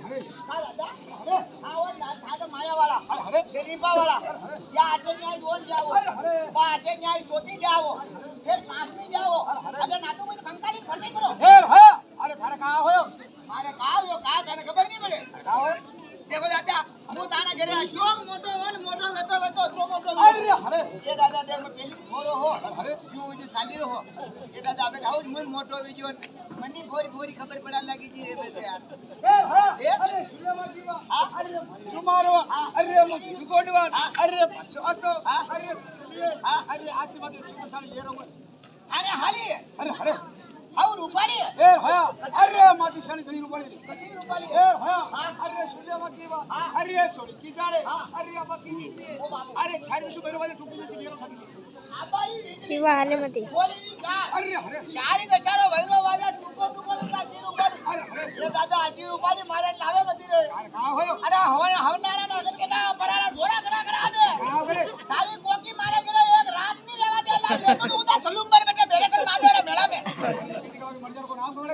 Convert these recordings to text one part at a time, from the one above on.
अरे दादा आओ ना दादा माया वाला अरे गरीबा वाला या आटे न्याय बोल जाओ बा आटे न्याय सोती जाओ फिर पास में जाओ अगर ना तो मुझे कंकाली खर्चे करो हेर हा अरे थारे का होयो मारे का हो का तने खबर नहीं पड़े का हो देखो दादा હું તાના ઘરે આશો મોટો વેતો તો મોટો अरे अरे એ દાદા દેખ મે પેલી મોરો હો अरे તું જે સાલી રહો એ દાદા આપણે આવું મન મોટો વિજ્યો મની ભોરી ખબર પડા લાગી જી રે બે યાર हेर हा ए? अरे सुलेवा जीवा હા अरे तुम्हारो अरे मुझे रिकॉर्डवा अरे अतो अरे अरे आची बात साली ले रहो અરે હાલી अरे अरे આવ રૂપાલી हेर हा अरे माती शानी घणी रूपाली કસી રૂપાલી हेर हा अरे सुलेवा जीवा अरे सोडी की जाडे अरे अबा की ઓ બાબુ अरे 40 रुपये वाले टुकड़ी से ले रहो આબાઈ શિવા હાલેમતી બોલી કા अरे अरे શારી દશારો વૈરો વાજા ટુકો કાજી રૂપાલી अरे अरे એ દાદા આજી રૂપાલી મારે લાવે મતી રે अरे का होयो અરે હવનારા નો અગર કેતા પરારા જોરા કરા દે का बड़े તારી કોકી મારે ઘરે એક રાત ની રહેવા દે લાગે તો ઉધા સલુમ પર બેઠે બેઠે કર માદે રે મેળા મે मंजर को नाम बोले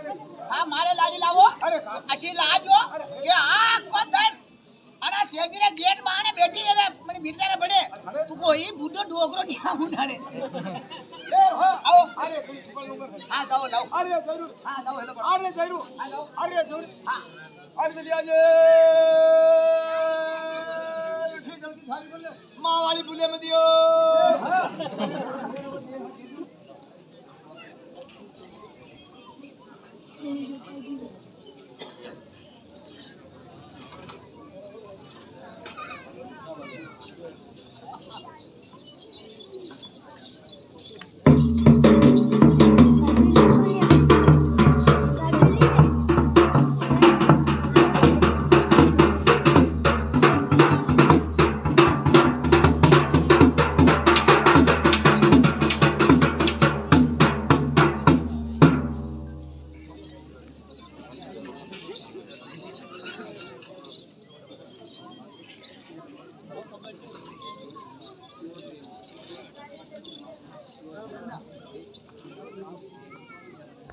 હા મારે લાજી લાવો अरे અસી લાજો કે આ કો દન અરે શેરજીને ગેટ બાને બેઠી રે મને બિચારા બડે તું કોઈ બુડો ડોગરો નિયા ઉડાડે ए हो આવો अरे कोई सुपर नंबर હા લાવો લાવો अरे जरूर હા લાવો હેલો अरे जरूर अरे जरूर હા अरे जल्दी आजे जल्दी सारी बोले माँ वाली बुले में दियो